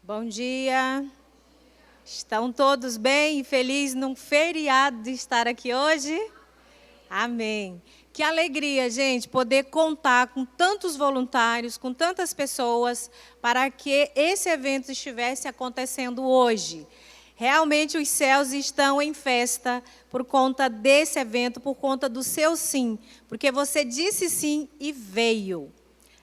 Bom dia. Estão todos bem e felizes num feriado de estar aqui hoje? Amém. Que alegria, gente, poder contar com tantos voluntários, com tantas pessoas, para que esse evento estivesse acontecendo hoje. Realmente os céus estão em festa por conta desse evento, por conta do seu sim, porque você disse sim e veio.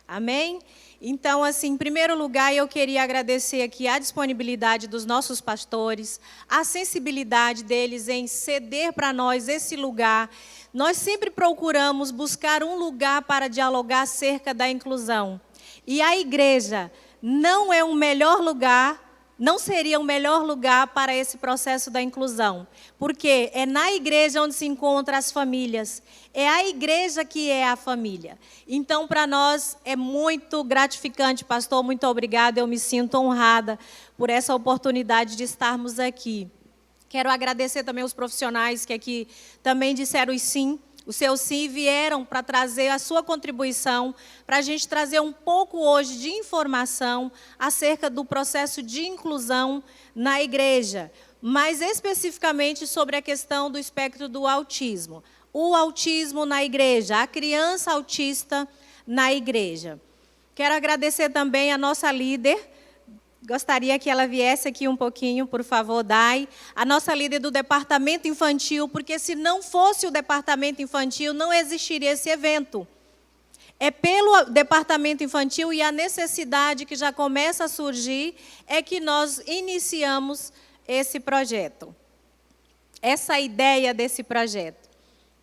Amém? Então, assim, em primeiro lugar, eu queria agradecer aqui a disponibilidade dos nossos pastores, a sensibilidade deles em ceder para nós esse lugar. Nós sempre procuramos buscar um lugar para dialogar acerca da inclusão. E a igreja não é o melhor lugar, não seria o melhor lugar para esse processo da inclusão. Porque é na igreja onde se encontram as famílias. É a igreja que é a família. Então, para nós, é muito gratificante, pastor, muito obrigada. Eu me sinto honrada por essa oportunidade de estarmos aqui. Quero agradecer também os profissionais que aqui também disseram sim. O seu sim vieram para trazer a sua contribuição, para a gente trazer um pouco hoje de informação acerca do processo de inclusão na igreja, mais especificamente sobre a questão do espectro do autismo. O autismo na igreja, a criança autista na igreja. Quero agradecer também a nossa líder. Gostaria que ela viesse aqui um pouquinho, por favor, Dai. A nossa líder do departamento infantil, porque se não fosse o departamento infantil, não existiria esse evento. É pelo departamento infantil e a necessidade que já começa a surgir, é que nós iniciamos esse projeto. Essa ideia desse projeto.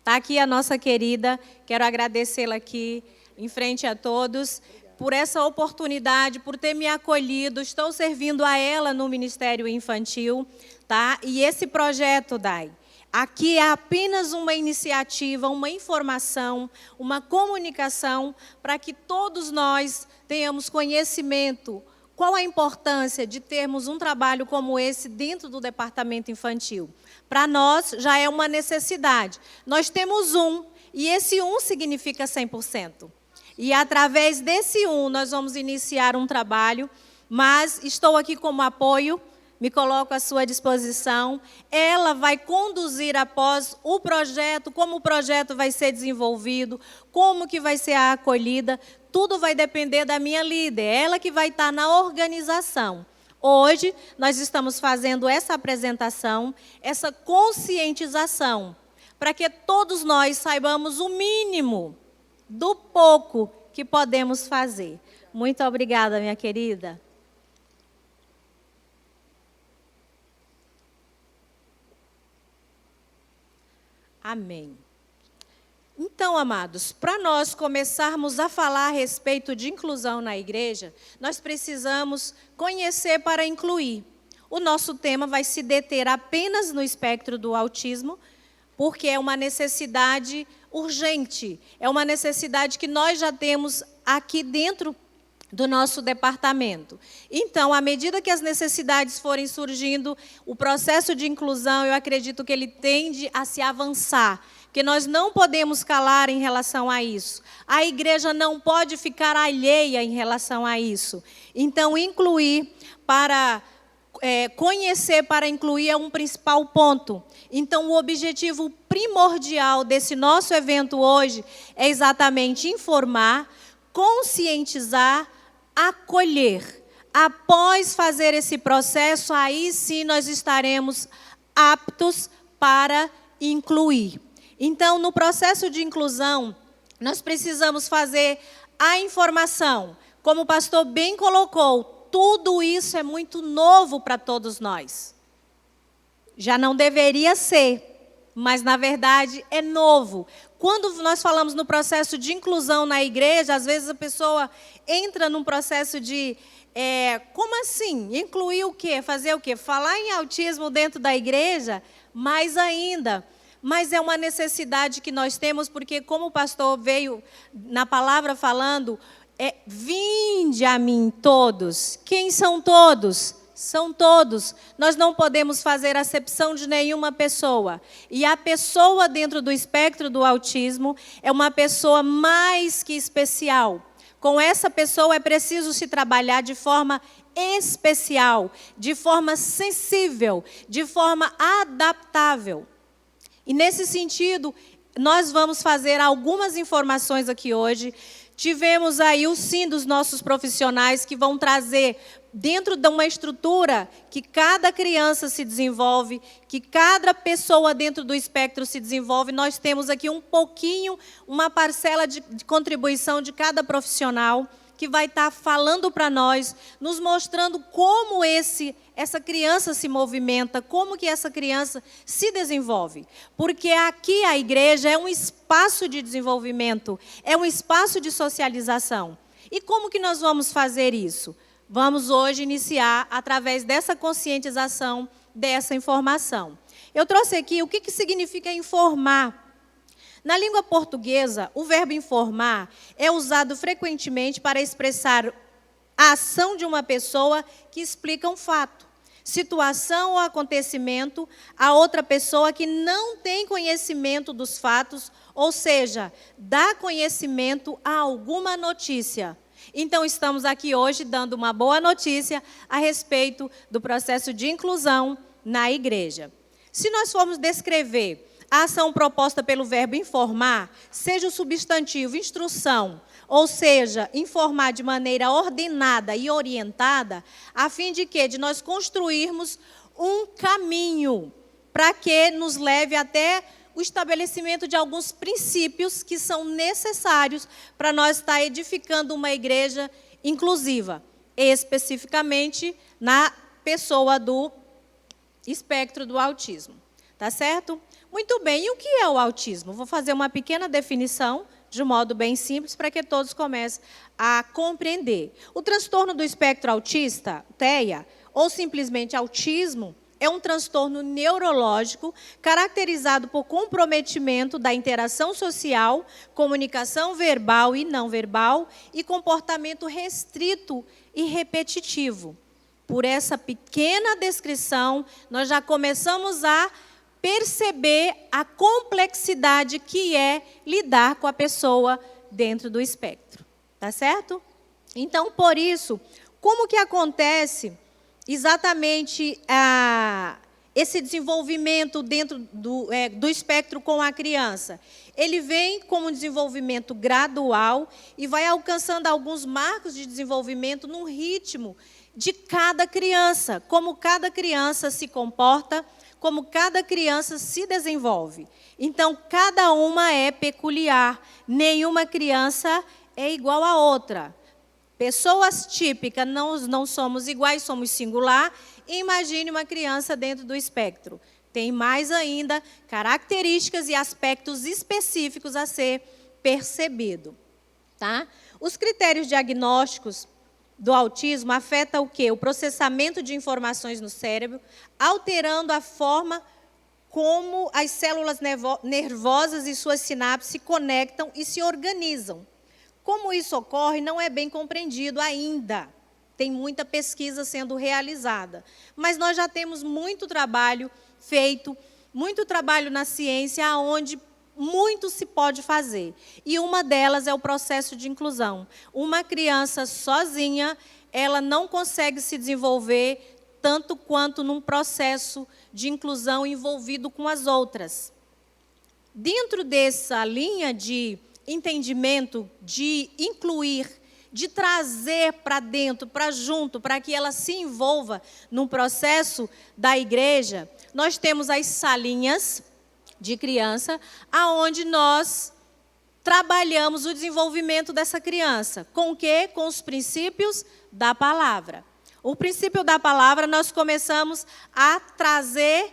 Está aqui a nossa querida, quero agradecê-la aqui, em frente a todos, por essa oportunidade, por ter me acolhido. Estou servindo a ela no Ministério Infantil, tá? E esse projeto, Dai, aqui é apenas uma iniciativa, uma informação, uma comunicação, para que todos nós tenhamos conhecimento. Qual a importância de termos um trabalho como esse dentro do departamento infantil? Para nós, já é uma necessidade. Nós temos um, e esse um significa 100%. E através desse nós vamos iniciar um trabalho, mas estou aqui como apoio, me coloco à sua disposição. Ela vai conduzir após o projeto, como o projeto vai ser desenvolvido, como que vai ser a acolhida, tudo vai depender da minha líder, ela que vai estar na organização. Hoje, nós estamos fazendo essa apresentação, essa conscientização, para que todos nós saibamos o mínimo do pouco que podemos fazer. Muito obrigada, minha querida. Amém. Então, amados, para nós começarmos a falar a respeito de inclusão na igreja, nós precisamos conhecer para incluir. O nosso tema vai se deter apenas no espectro do autismo, porque é uma necessidade urgente, é uma necessidade que nós já temos aqui dentro do nosso departamento. Então, à medida que as necessidades forem surgindo, o processo de inclusão, eu acredito que ele tende a se avançar, porque nós não podemos calar em relação a isso. A igreja não pode ficar alheia em relação a isso. Então, incluir para conhecer para incluir é um principal ponto. Então, o objetivo primordial desse nosso evento hoje é exatamente informar, conscientizar, acolher. Após fazer esse processo, aí sim nós estaremos aptos para incluir. Então, no processo de inclusão, nós precisamos fazer a informação. Como o pastor bem colocou, tudo isso é muito novo para todos nós. Já não deveria ser, mas na verdade é novo. Quando nós falamos no processo de inclusão na igreja, às vezes a pessoa entra num processo de, como assim? Incluir o quê? Fazer o quê? Falar em autismo dentro da igreja? Mais ainda. Mas é uma necessidade que nós temos, porque como o pastor veio na palavra falando, vinde a mim todos. Quem são todos? São todos. Nós não podemos fazer acepção de nenhuma pessoa. E a pessoa dentro do espectro do autismo é uma pessoa mais que especial. Com essa pessoa é preciso se trabalhar de forma especial, de forma sensível, de forma adaptável. E nesse sentido, nós vamos fazer algumas informações aqui hoje. Tivemos aí o sim dos nossos profissionais que vão trazer, dentro de uma estrutura que cada criança se desenvolve, que cada pessoa dentro do espectro se desenvolve, nós temos aqui um pouquinho, uma parcela de contribuição de cada profissional que vai estar falando para nós, nos mostrando como essa criança se movimenta, como que essa criança se desenvolve. Porque aqui a igreja é um espaço de desenvolvimento, é um espaço de socialização. E como que nós vamos fazer isso? Vamos hoje iniciar através dessa conscientização, dessa informação. Eu trouxe aqui o que significa informar. Na língua portuguesa, o verbo informar é usado frequentemente para expressar a ação de uma pessoa que explica um fato, situação ou acontecimento a outra pessoa que não tem conhecimento dos fatos, ou seja, dá conhecimento a alguma notícia. Então, estamos aqui hoje dando uma boa notícia a respeito do processo de inclusão na igreja. Se nós formos descrever a ação proposta pelo verbo informar, seja o substantivo instrução, ou seja, informar de maneira ordenada e orientada, a fim de quê? De nós construirmos um caminho para que nos leve até o estabelecimento de alguns princípios que são necessários para nós estar edificando uma igreja inclusiva, especificamente na pessoa do espectro do autismo. Tá certo? Muito bem, e o que é o autismo? Vou fazer uma pequena definição, de um modo bem simples, para que todos comecem a compreender. O transtorno do espectro autista, TEA, ou simplesmente autismo, é um transtorno neurológico caracterizado por comprometimento da interação social, comunicação verbal e não verbal e comportamento restrito e repetitivo. Por essa pequena descrição, nós já começamos a perceber a complexidade que é lidar com a pessoa dentro do espectro. Tá certo? Então, por isso, como que acontece exatamente esse desenvolvimento dentro do espectro com a criança? Ele vem como um desenvolvimento gradual e vai alcançando alguns marcos de desenvolvimento num ritmo de cada criança, como cada criança se comporta, como cada criança se desenvolve. Então, cada uma é peculiar, nenhuma criança é igual à outra. Pessoas típicas, não somos iguais, somos singular. Imagine uma criança dentro do espectro. Tem mais ainda características e aspectos específicos a ser percebido. Tá? Os critérios diagnósticos do autismo afetam o quê? O processamento de informações no cérebro, alterando a forma como as células nervosas e suas sinapses se conectam e se organizam. Como isso ocorre, não é bem compreendido ainda. Tem muita pesquisa sendo realizada. Mas nós já temos muito trabalho feito, muito trabalho na ciência, onde muito se pode fazer. E uma delas é o processo de inclusão. Uma criança sozinha, ela não consegue se desenvolver tanto quanto num processo de inclusão envolvido com as outras. Dentro dessa linha de entendimento, de incluir, de trazer para dentro, para junto, para que ela se envolva num processo da igreja, nós temos as salinhas de criança, aonde nós trabalhamos o desenvolvimento dessa criança. Com o quê? Com os princípios da palavra. O princípio da palavra, nós começamos a trazer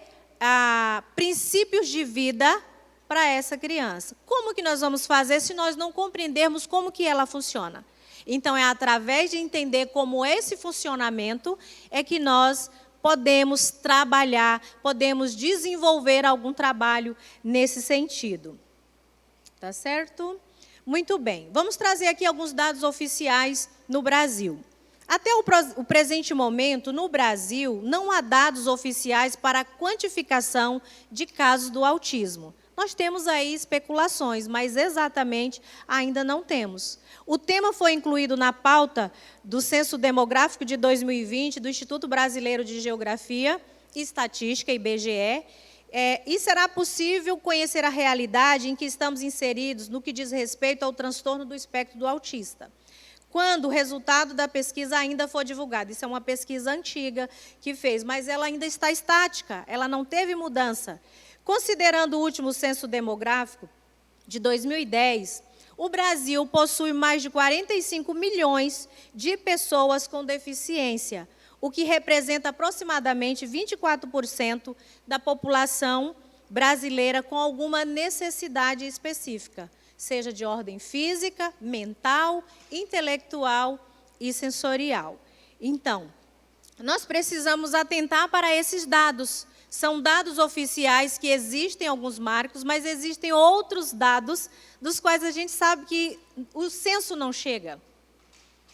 princípios de vida para essa criança. Como que nós vamos fazer se nós não compreendermos como que ela funciona? Então, é através de entender como esse funcionamento é que nós podemos trabalhar, podemos desenvolver algum trabalho nesse sentido. Tá certo? Muito bem. Vamos trazer aqui alguns dados oficiais no Brasil. Até o presente momento, no Brasil, não há dados oficiais para a quantificação de casos do autismo. Nós temos aí especulações, mas exatamente ainda não temos. O tema foi incluído na pauta do Censo Demográfico de 2020 do Instituto Brasileiro de Geografia e Estatística, IBGE, e será possível conhecer a realidade em que estamos inseridos no que diz respeito ao transtorno do espectro do autista, quando o resultado da pesquisa ainda for divulgado. Isso é uma pesquisa antiga que fez, mas ela ainda está estática, ela não teve mudança. Considerando o último censo demográfico, de 2010, o Brasil possui mais de 45 milhões de pessoas com deficiência, o que representa aproximadamente 24% da população brasileira com alguma necessidade específica, seja de ordem física, mental, intelectual e sensorial. Então, nós precisamos atentar para esses dados. São dados oficiais que existem alguns marcos, mas existem outros dados dos quais a gente sabe que o censo não chega.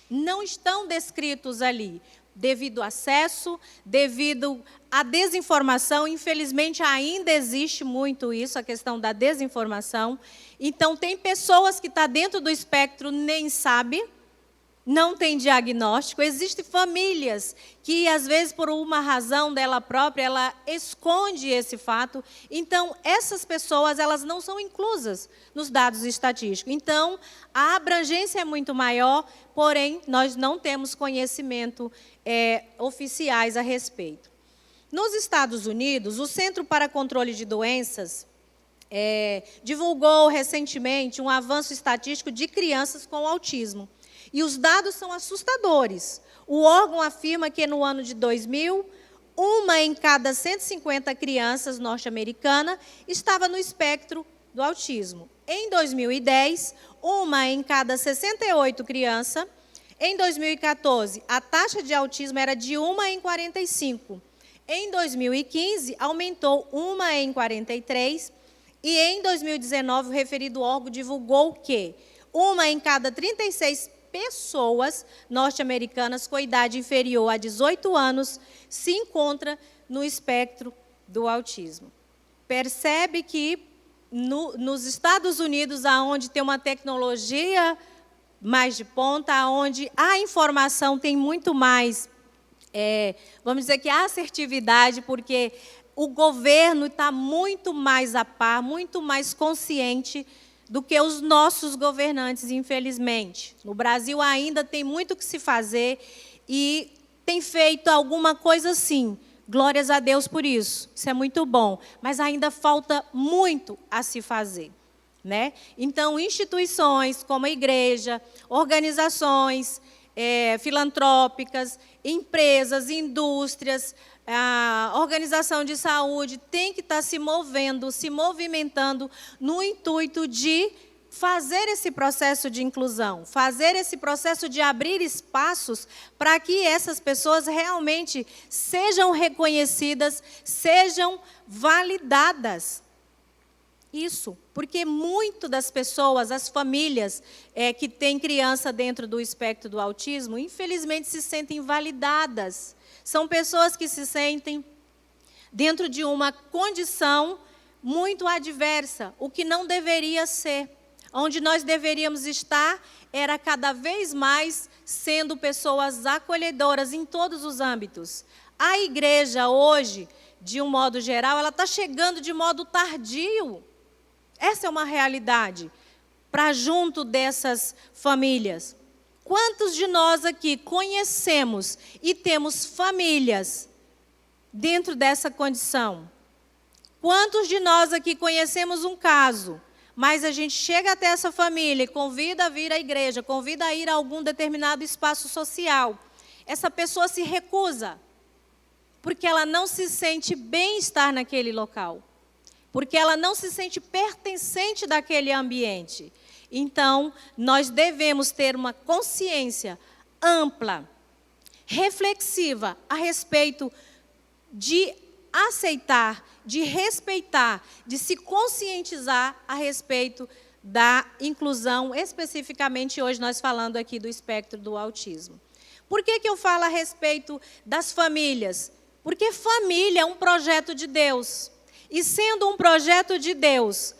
Não estão descritos ali, devido ao acesso, devido à desinformação. Infelizmente, ainda existe muito isso, a questão da desinformação. Então, tem pessoas que estão dentro do espectro, nem sabem, não tem diagnóstico. Existem famílias que, às vezes, por uma razão dela própria, ela esconde esse fato. Então, essas pessoas, elas não são inclusas nos dados estatísticos. Então, a abrangência é muito maior, porém, nós não temos conhecimento oficiais a respeito. Nos Estados Unidos, o Centro para Controle de Doenças divulgou recentemente um avanço estatístico de crianças com autismo. E os dados são assustadores. O órgão afirma que no ano de 2000, uma em cada 150 crianças norte-americanas estava no espectro do autismo. Em 2010, uma em cada 68 crianças. Em 2014, a taxa de autismo era de 1 em 45. Em 2015, aumentou 1 em 43. E em 2019, o referido órgão divulgou que 1 em cada 36 pessoas norte-americanas com idade inferior a 18 anos se encontra no espectro do autismo. Percebe que nos Estados Unidos, onde tem uma tecnologia mais de ponta, onde a informação tem muito mais, vamos dizer que a assertividade, porque o governo está muito mais a par, muito mais consciente do que os nossos governantes, infelizmente. No Brasil ainda tem muito que se fazer e tem feito alguma coisa sim. Glórias a Deus por isso. Isso é muito bom. Mas ainda falta muito a se fazer, né? Então, instituições como a igreja, organizações filantrópicas, empresas, indústrias, a organização de saúde tem que estar se movendo, se movimentando no intuito de fazer esse processo de inclusão, fazer esse processo de abrir espaços para que essas pessoas realmente sejam reconhecidas, sejam validadas. Isso, porque muito das pessoas, as famílias que têm criança dentro do espectro do autismo, infelizmente se sentem invalidadas. São pessoas que se sentem dentro de uma condição muito adversa, o que não deveria ser. Onde nós deveríamos estar era cada vez mais sendo pessoas acolhedoras em todos os âmbitos. A igreja hoje, de um modo geral, ela está chegando de modo tardio. Essa é uma realidade para junto dessas famílias. Quantos de nós aqui conhecemos e temos famílias dentro dessa condição? Quantos de nós aqui conhecemos um caso, mas a gente chega até essa família e convida a vir à igreja, convida a ir a algum determinado espaço social. Essa pessoa se recusa, porque ela não se sente bem estar naquele local, porque ela não se sente pertencente daquele ambiente. Então, nós devemos ter uma consciência ampla, reflexiva, a respeito de aceitar, de respeitar, de se conscientizar a respeito da inclusão, especificamente hoje nós falando aqui do espectro do autismo. Por que eu falo a respeito das famílias? Porque família é um projeto de Deus. E sendo um projeto de Deus,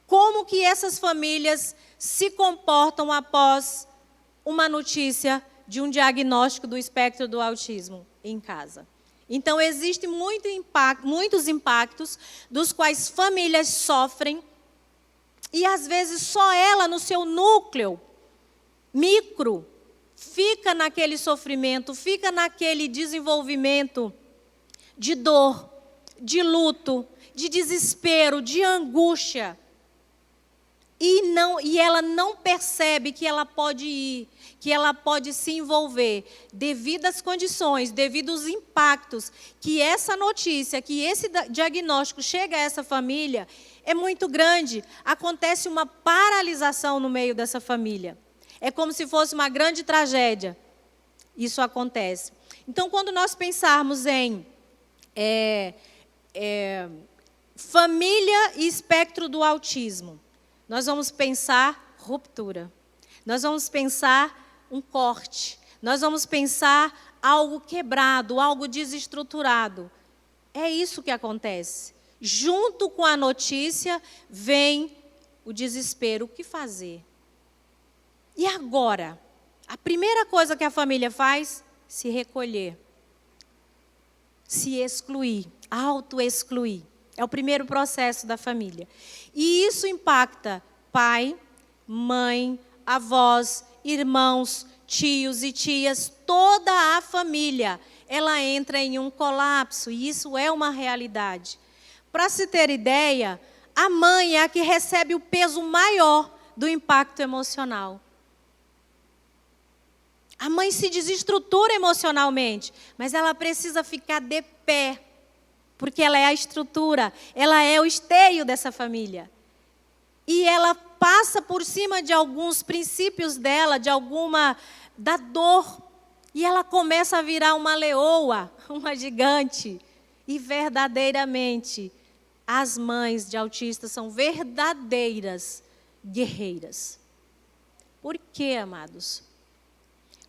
como que essas famílias se comportam após uma notícia de um diagnóstico do espectro do autismo em casa? Então, existem muitos impactos dos quais famílias sofrem e, às vezes, só ela, no seu núcleo micro, fica naquele sofrimento, fica naquele desenvolvimento de dor, de luto, de desespero, de angústia. E ela não percebe que ela pode ir, que ela pode se envolver devido às condições, devido aos impactos que essa notícia, que esse diagnóstico chega a essa família, é muito grande. Acontece uma paralisação no meio dessa família. É como se fosse uma grande tragédia. Isso acontece. Então, quando nós pensarmos em família e espectro do autismo, nós vamos pensar ruptura. Nós vamos pensar um corte. Nós vamos pensar algo quebrado, algo desestruturado. É isso que acontece. Junto com a notícia vem o desespero. O que fazer? E agora? A primeira coisa que a família faz, se recolher. Se excluir, auto-excluir. É o primeiro processo da família. E isso impacta pai, mãe, avós, irmãos, tios e tias, toda a família. Ela entra em um colapso e isso é uma realidade. Para se ter ideia, a mãe é a que recebe o peso maior do impacto emocional. A mãe se desestrutura emocionalmente, mas ela precisa ficar de pé. Porque ela é a estrutura, ela é o esteio dessa família. E ela passa por cima de alguns princípios dela, da dor. E ela começa a virar uma leoa, uma gigante. E verdadeiramente, as mães de autistas são verdadeiras guerreiras. Por quê, amados?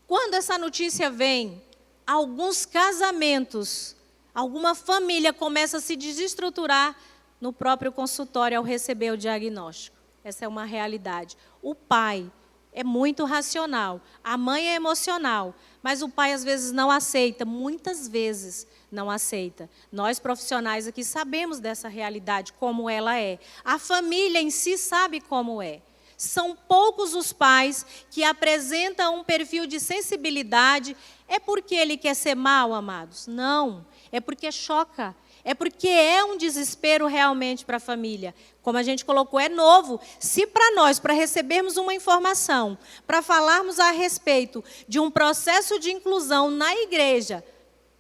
Quando essa notícia vem, alguns casamentos, alguma família começa a se desestruturar no próprio consultório ao receber o diagnóstico. Essa é uma realidade. O pai é muito racional, a mãe é emocional, mas o pai às vezes não aceita, muitas vezes não aceita. Nós profissionais aqui sabemos dessa realidade, como ela é. A família em si sabe como é. São poucos os pais que apresentam um perfil de sensibilidade. É porque ele quer ser mal, amados? Não. É porque choca. É porque é um desespero realmente para a família. Como a gente colocou, é novo. Se para nós, para recebermos uma informação, para falarmos a respeito de um processo de inclusão na igreja,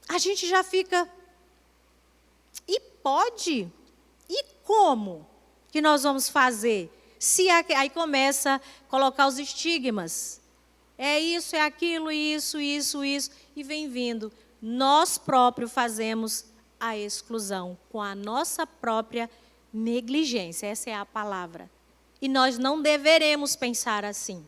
a gente já fica... E pode? E como que nós vamos fazer? Aí começa a colocar os estigmas. É isso, é aquilo, isso, e vem vindo. Nós próprios fazemos a exclusão com a nossa própria negligência. Essa é a palavra. E nós não deveremos pensar assim.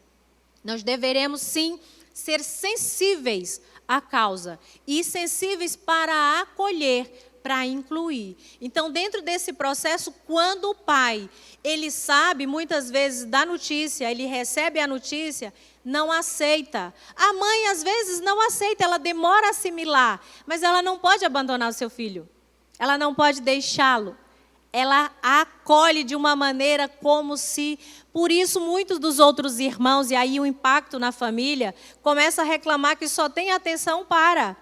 Nós deveremos, sim, ser sensíveis à causa e sensíveis para acolher, para incluir. Então, dentro desse processo, quando o pai, ele sabe muitas vezes da notícia, ele recebe a notícia, não aceita. A mãe, às vezes, não aceita, ela demora a assimilar, mas ela não pode abandonar o seu filho. Ela não pode deixá-lo. Ela acolhe de uma maneira como se... Por isso, muitos dos outros irmãos, e aí o impacto na família, começa a reclamar que só tem atenção para...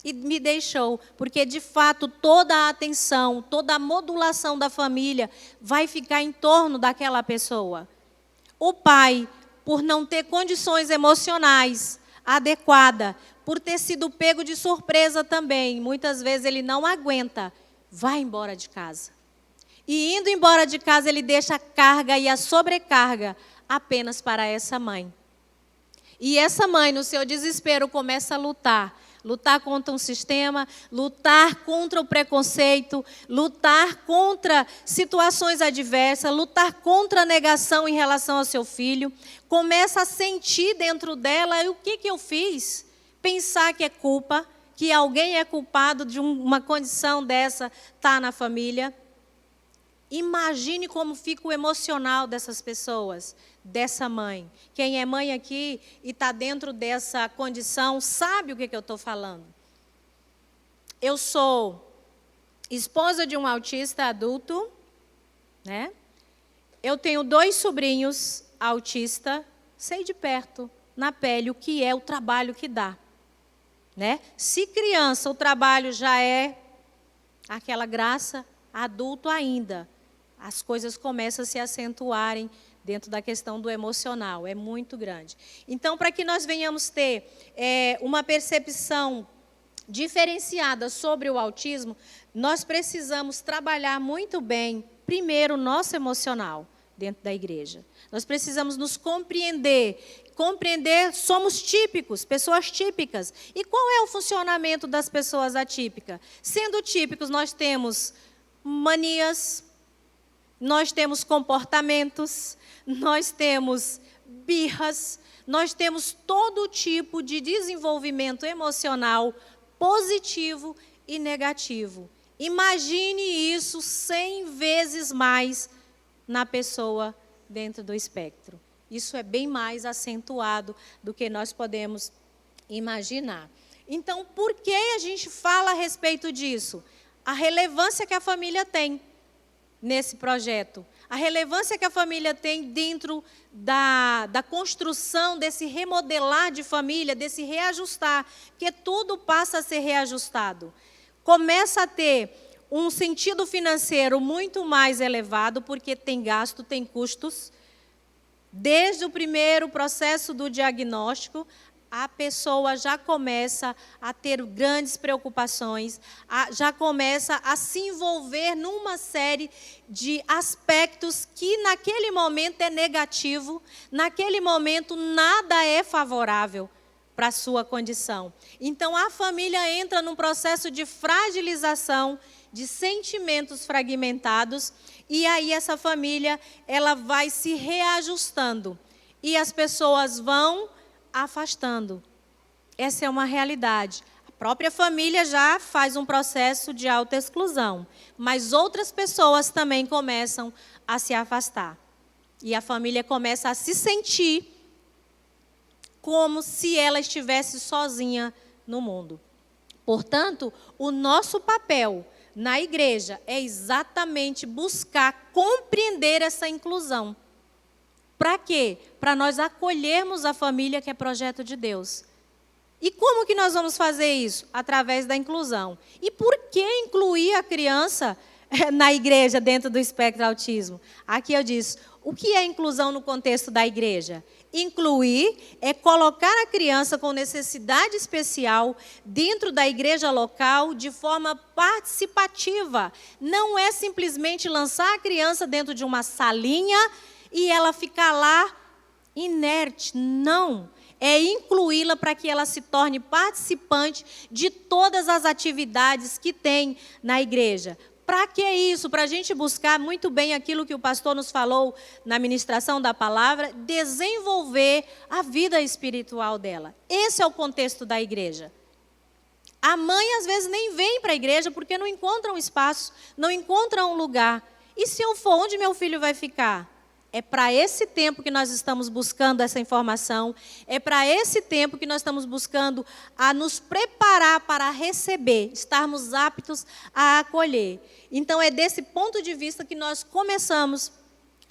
E me deixou, porque de fato toda a atenção, toda a modulação da família vai ficar em torno daquela pessoa. O pai, por não ter condições emocionais adequadas, por ter sido pego de surpresa também, muitas vezes ele não aguenta, vai embora de casa. E indo embora de casa, ele deixa a carga e a sobrecarga apenas para essa mãe. E essa mãe, no seu desespero, começa a lutar contra um sistema, lutar contra o preconceito, lutar contra situações adversas, lutar contra a negação em relação ao seu filho. Começa a sentir dentro dela, o que eu fiz? Pensar que é culpa, que alguém é culpado de uma condição dessa estar na família. Imagine como fica o emocional dessas pessoas, dessa mãe. Quem é mãe aqui e está dentro dessa condição, sabe o que eu estou falando. Eu sou esposa de um autista adulto, né? Eu tenho 2 sobrinhos autistas, sei de perto, na pele, o que é o trabalho que dá. Né? Se criança, o trabalho já é aquela graça, adulto ainda, as coisas começam a se acentuarem dentro da questão do emocional, é muito grande. Então, para que nós venhamos ter uma percepção diferenciada sobre o autismo, nós precisamos trabalhar muito bem, primeiro, o nosso emocional dentro da igreja. Nós precisamos nos compreender, somos típicos, pessoas típicas. E qual é o funcionamento das pessoas atípicas? Sendo típicos, nós temos manias, nós temos comportamentos, nós temos birras, nós temos todo tipo de desenvolvimento emocional positivo e negativo. Imagine isso 100 vezes mais na pessoa dentro do espectro. Isso é bem mais acentuado do que nós podemos imaginar. Então, por que a gente fala a respeito disso? A relevância que a família tem nesse projeto. A relevância que a família tem dentro da construção desse remodelar de família, desse reajustar, porque tudo passa a ser reajustado. Começa a ter um sentido financeiro muito mais elevado, porque tem gasto, tem custos. Desde o primeiro processo do diagnóstico, a pessoa já começa a ter grandes preocupações, já começa a se envolver numa série de aspectos que naquele momento é negativo, naquele momento nada é favorável para a sua condição. Então a família entra num processo de fragilização, de sentimentos fragmentados, e aí essa família ela vai se reajustando e as pessoas vão afastando. Essa é uma realidade. A própria família já faz um processo de autoexclusão, mas outras pessoas também começam a se afastar. E a família começa a se sentir como se ela estivesse sozinha no mundo. Portanto, o nosso papel na igreja é exatamente buscar compreender essa inclusão. Para quê? Para nós acolhermos a família que é projeto de Deus. E como que nós vamos fazer isso? Através da inclusão. E por que incluir a criança na igreja dentro do espectro autismo? Aqui eu disse, o que é inclusão no contexto da igreja? Incluir é colocar a criança com necessidade especial dentro da igreja local de forma participativa. Não é simplesmente lançar a criança dentro de uma salinha e ela ficar lá inerte. Não. É incluí-la para que ela se torne participante de todas as atividades que tem na igreja. Para que isso? Para a gente buscar muito bem aquilo que o pastor nos falou na ministração da palavra, desenvolver a vida espiritual dela. Esse é o contexto da igreja. A mãe, às vezes, nem vem para a igreja porque não encontra um espaço, não encontra um lugar. E se eu for, onde meu filho vai ficar? É para esse tempo que nós estamos buscando essa informação, é para esse tempo que nós estamos buscando a nos preparar para receber, estarmos aptos a acolher. Então, é desse ponto de vista que nós começamos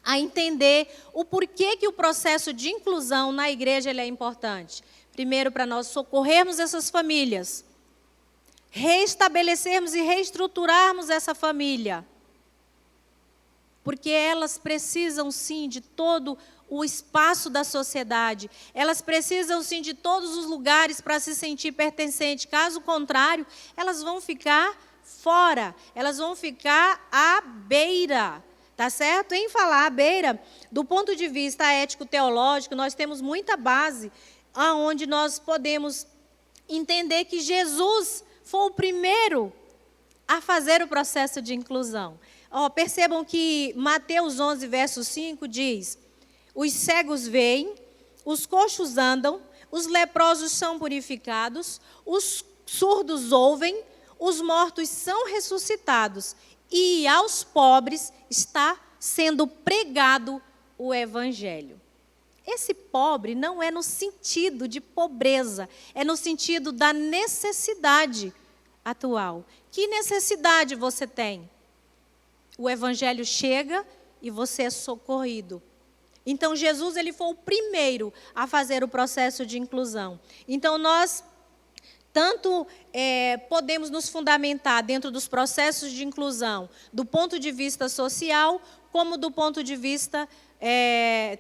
a entender o porquê que o processo de inclusão na igreja ele é importante. Primeiro, para nós socorrermos essas famílias, reestabelecermos e reestruturarmos essa família. Porque elas precisam, sim, de todo o espaço da sociedade. Elas precisam, sim, de todos os lugares para se sentir pertencente. Caso contrário, elas vão ficar fora. Elas vão ficar à beira. Tá certo? Em falar à beira, do ponto de vista ético-teológico, nós temos muita base onde nós podemos entender que Jesus foi o primeiro a fazer o processo de inclusão. Percebam que Mateus 11, verso 5 diz: os cegos veem, os coxos andam, os leprosos são purificados, os surdos ouvem, os mortos são ressuscitados e aos pobres está sendo pregado o evangelho. Esse pobre não é no sentido de pobreza, é no sentido da necessidade atual. Que necessidade você tem? O evangelho chega e você é socorrido. Então, Jesus ele foi o primeiro a fazer o processo de inclusão. Então, nós tanto podemos nos fundamentar dentro dos processos de inclusão, do ponto de vista social, como do ponto de vista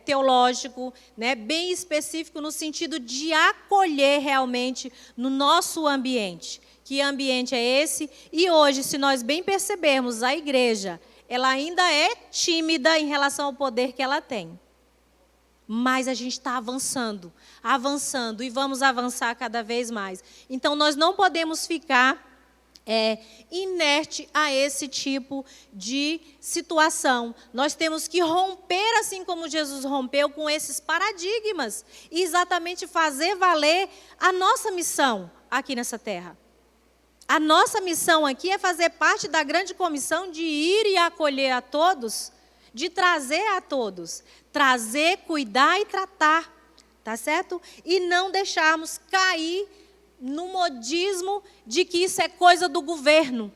teológico, né, bem específico no sentido de acolher realmente no nosso ambiente. Que ambiente é esse? E hoje, se nós bem percebermos, a igreja, ela ainda é tímida em relação ao poder que ela tem. Mas a gente está avançando e vamos avançar cada vez mais. Então, nós não podemos ficar inerte a esse tipo de situação. Nós temos que romper, assim como Jesus rompeu, com esses paradigmas e exatamente fazer valer a nossa missão aqui nessa terra. A nossa missão aqui é fazer parte da grande comissão de ir e acolher a todos, de trazer a todos, trazer, cuidar e tratar, tá certo? E não deixarmos cair no modismo de que isso é coisa do governo.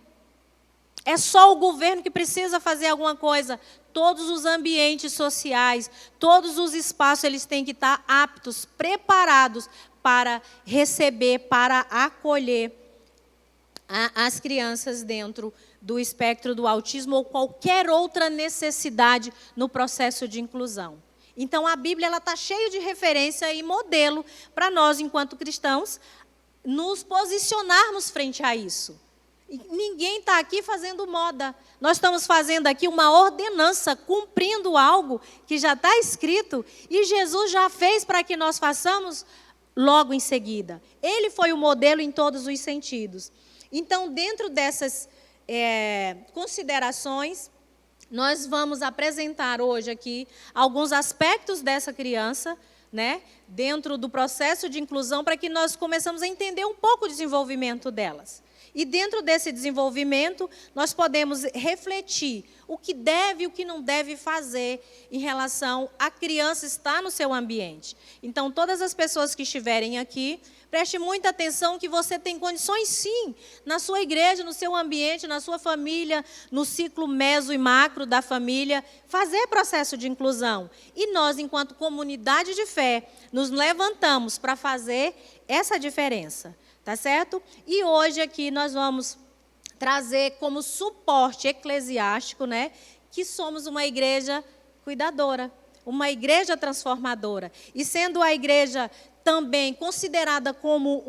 É só o governo que precisa fazer alguma coisa. Todos os ambientes sociais, todos os espaços, eles têm que estar aptos, preparados para receber, para acolher as crianças dentro do espectro do autismo ou qualquer outra necessidade no processo de inclusão. Então, a Bíblia está cheia de referência e modelo para nós, enquanto cristãos, nos posicionarmos frente a isso. E ninguém está aqui fazendo moda. Nós estamos fazendo aqui uma ordenança, cumprindo algo que já está escrito e Jesus já fez para que nós façamos logo em seguida. Ele foi o modelo em todos os sentidos. Então, dentro dessas considerações, nós vamos apresentar hoje aqui alguns aspectos dessa criança, né, dentro do processo de inclusão, para que nós começamos a entender um pouco o desenvolvimento delas. E dentro desse desenvolvimento, nós podemos refletir o que deve e o que não deve fazer em relação à criança estar no seu ambiente. Então, todas as pessoas que estiverem aqui, preste muita atenção que você tem condições, sim, na sua igreja, no seu ambiente, na sua família, no ciclo meso e macro da família, fazer processo de inclusão. E nós, enquanto comunidade de fé, nos levantamos para fazer essa diferença. Tá certo? E hoje aqui nós vamos trazer como suporte eclesiástico, né, que somos uma igreja cuidadora, uma igreja transformadora. E sendo a igreja também considerada como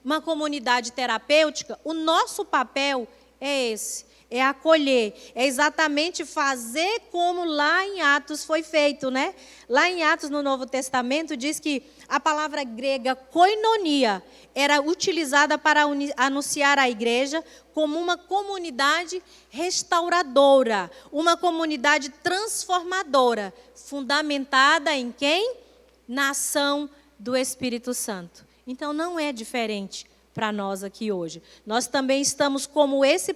uma comunidade terapêutica, o nosso papel é esse. É acolher, é exatamente fazer como lá em Atos foi feito, né? Lá em Atos, no Novo Testamento, diz que a palavra grega koinonia era utilizada para anunciar a igreja como uma comunidade restauradora, uma comunidade transformadora, fundamentada em quem? Na ação do Espírito Santo. Então, não é diferente para nós aqui hoje. Nós também estamos como esse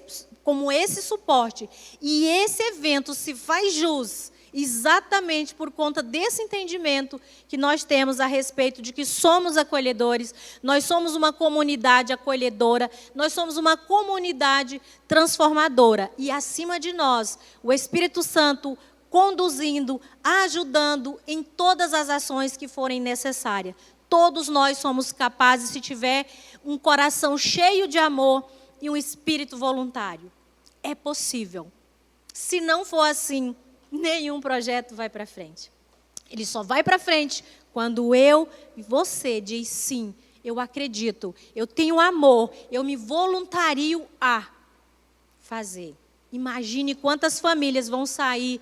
suporte. E esse evento se faz jus exatamente por conta desse entendimento que nós temos a respeito de que somos acolhedores, nós somos uma comunidade acolhedora, nós somos uma comunidade transformadora. E acima de nós, o Espírito Santo conduzindo, ajudando em todas as ações que forem necessárias. Todos nós somos capazes, se tiver um coração cheio de amor e um espírito voluntário. É possível. Se não for assim, nenhum projeto vai para frente. Ele só vai para frente quando eu e você diz sim, eu acredito, eu tenho amor, eu me voluntario a fazer. Imagine quantas famílias vão sair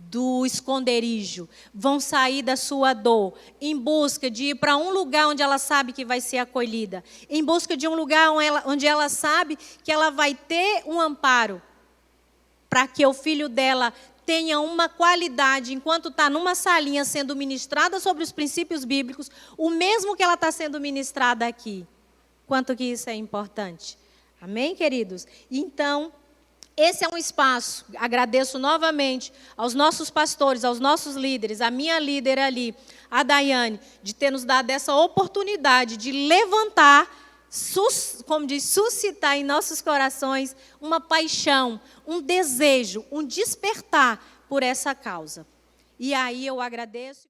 do esconderijo, vão sair da sua dor, em busca de ir para um lugar onde ela sabe que vai ser acolhida, em busca de um lugar onde ela sabe que ela vai ter um amparo, para que o filho dela tenha uma qualidade, enquanto está numa salinha sendo ministrada sobre os princípios bíblicos, o mesmo que ela está sendo ministrada aqui. quanto que isso é importante. Amém, queridos? Então, esse é um espaço, agradeço novamente aos nossos pastores, aos nossos líderes, a minha líder ali, a Daiane, de ter nos dado essa oportunidade de levantar, como diz, suscitar em nossos corações uma paixão, um desejo, um despertar por essa causa. E aí eu agradeço.